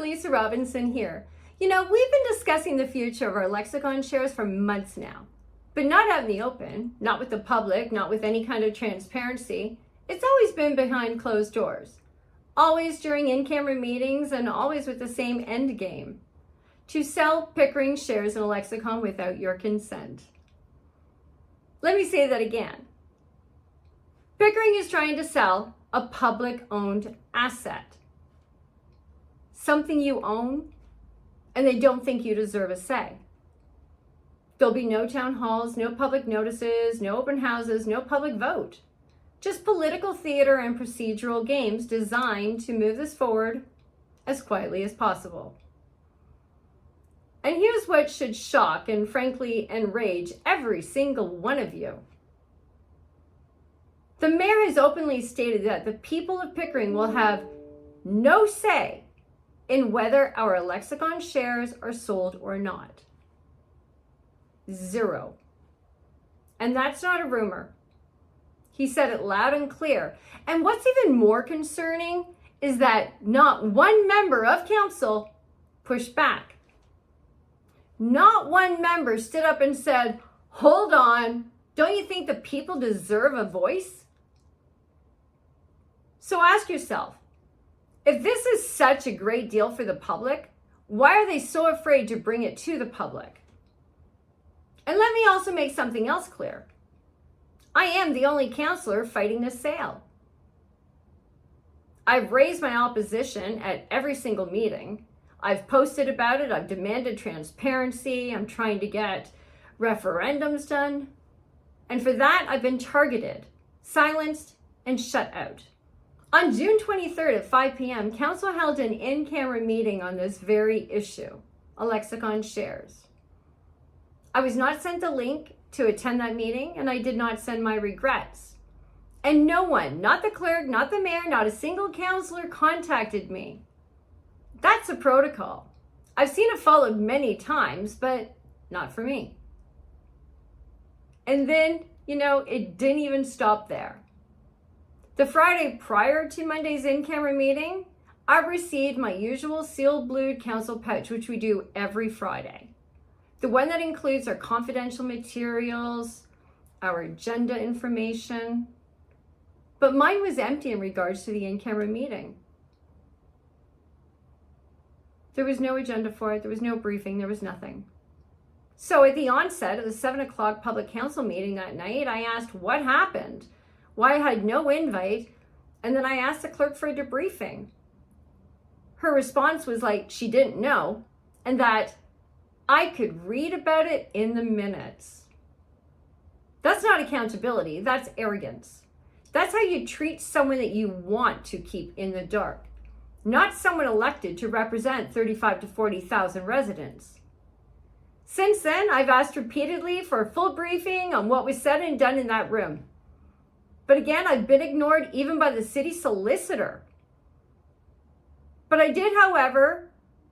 Lisa Robinson here. You know, we've been discussing the future of our lexicon shares for months now, but not out in the open, not with the public, not with any kind of transparency. It's always been behind closed doors, always during in-camera meetings, and always with the same end game: to sell Pickering shares in a lexicon without your consent. Let me say that again. Pickering is trying to sell a public-owned asset, something you own, and they don't think you deserve a say. There'll be no town halls, no public notices, no open houses, no public vote. Just political theater and procedural games designed to move this forward as quietly as possible. And here's what should shock and frankly enrage every single one of you. The mayor has openly stated that the people of Pickering will have no say in whether our lexicon shares are sold or not. Zero. And that's not a rumor. He said it loud and clear. And what's even more concerning is that not one member of council pushed back. Not one member stood up and said, "Hold on, don't you think the people deserve a voice?" So ask yourself, if this is such a great deal for the public, why are they so afraid to bring it to the public? And let me also make something else clear. I am the only councillor fighting this sale. I've raised my opposition at every single meeting. I've posted about it. I've demanded transparency. I'm trying to get referendums done. And for that, I've been targeted, silenced, and shut out. On June 23rd at 5 p.m., Council held an in-camera meeting on this very issue, a lexicon shares. I was not sent a link to attend that meeting, and I did not send my regrets. And no one, not the clerk, not the mayor, not a single councillor contacted me. That's a protocol. I've seen it followed many times, but not for me. And then, it didn't even stop there. The Friday prior to Monday's in-camera meeting, I received my usual sealed blued council pouch, which we do every Friday. The one that includes our confidential materials, our agenda information. But mine was empty in regards to the in-camera meeting. There was no agenda for it. There was no briefing. There was nothing. So at the onset of the 7 o'clock public council meeting that night, I asked what happened, why I had no invite, and then I asked the clerk for a debriefing. Her response was like she didn't know, and that I could read about it in the minutes. That's not accountability, that's arrogance. That's how you treat someone that you want to keep in the dark, not someone elected to represent 35 to 40,000 residents. Since then, I've asked repeatedly for a full briefing on what was said and done in that room. But again, I've been ignored even by the city solicitor. But I did, however,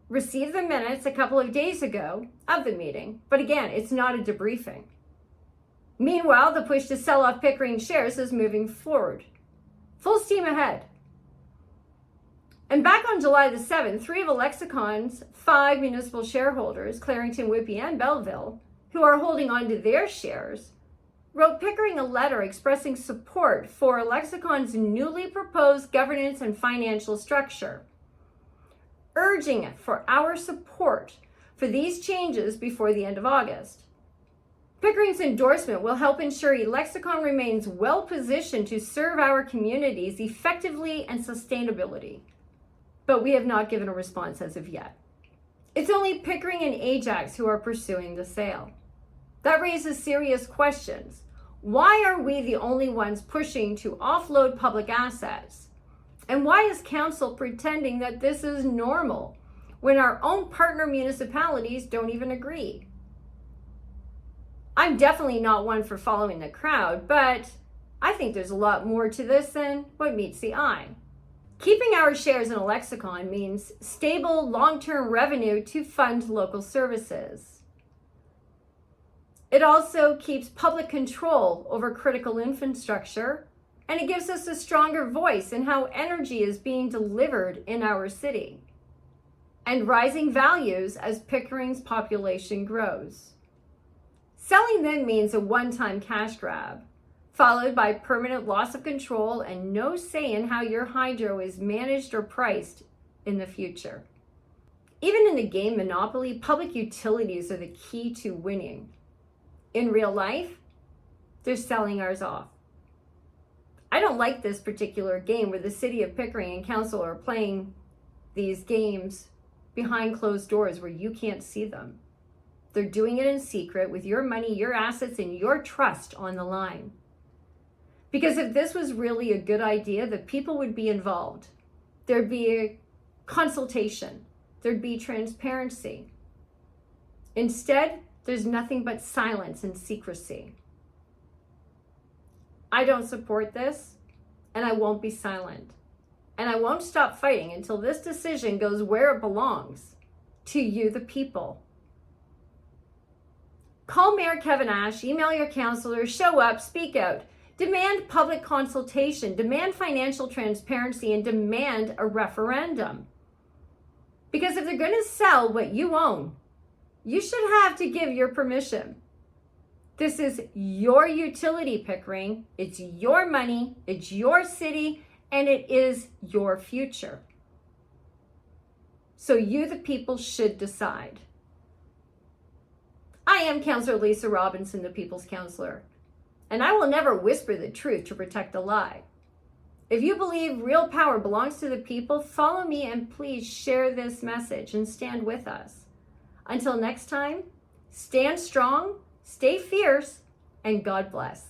receive the minutes a couple of days ago of the meeting. But again, it's not a debriefing. Meanwhile, the push to sell off Pickering shares is moving forward. Full steam ahead. And back on July the 7th, 3 of the lexicon's 5 municipal shareholders, Clarington, Whitby, and Belleville, who are holding on to their shares, wrote Pickering a letter expressing support for lexicon's newly proposed governance and financial structure, urging it for our support for these changes before the end of August. Pickering's endorsement will help ensure Lexicon remains well positioned to serve our communities effectively and sustainably. But we have not given a response as of yet. It's only Pickering and Ajax who are pursuing the sale. That raises serious questions. Why are we the only ones pushing to offload public assets? And why is council pretending that this is normal when our own partner municipalities don't even agree? I'm definitely not one for following the crowd, but I think there's a lot more to this than what meets the eye. Keeping our shares in a lexicon means stable, long-term revenue to fund local services. It also keeps public control over critical infrastructure, and it gives us a stronger voice in how energy is being delivered in our city. and rising values as Pickering's population grows. Selling then means a one-time cash grab, followed by permanent loss of control and no say in how your hydro is managed or priced in the future. Even in the game Monopoly, public utilities are the key to winning. In real life, they're selling ours off. I don't like this particular game where the city of Pickering and council are playing these games behind closed doors where you can't see them. They're doing it in secret with your money, your assets, and your trust on the line. Because if this was really a good idea, the people would be involved. There'd be a consultation. There'd be transparency. Instead, there's nothing but silence and secrecy. I don't support this, and I won't be silent. And I won't stop fighting until this decision goes where it belongs, to you, the people. Call Mayor Kevin Ashe, email your councillor, show up, speak out, demand public consultation, demand financial transparency, and demand a referendum. Because if they're going to sell what you own, you should have to give your permission. This is your utility, Pickering. It's your money, it's your city, and it is your future. So you, the people, should decide. I am Councillor Lisa Robinson, the People's Councillor, and I will never whisper the truth to protect a lie. If you believe real power belongs to the people, follow me and please share this message and stand with us. Until next time, stand strong, stay fierce, and God bless.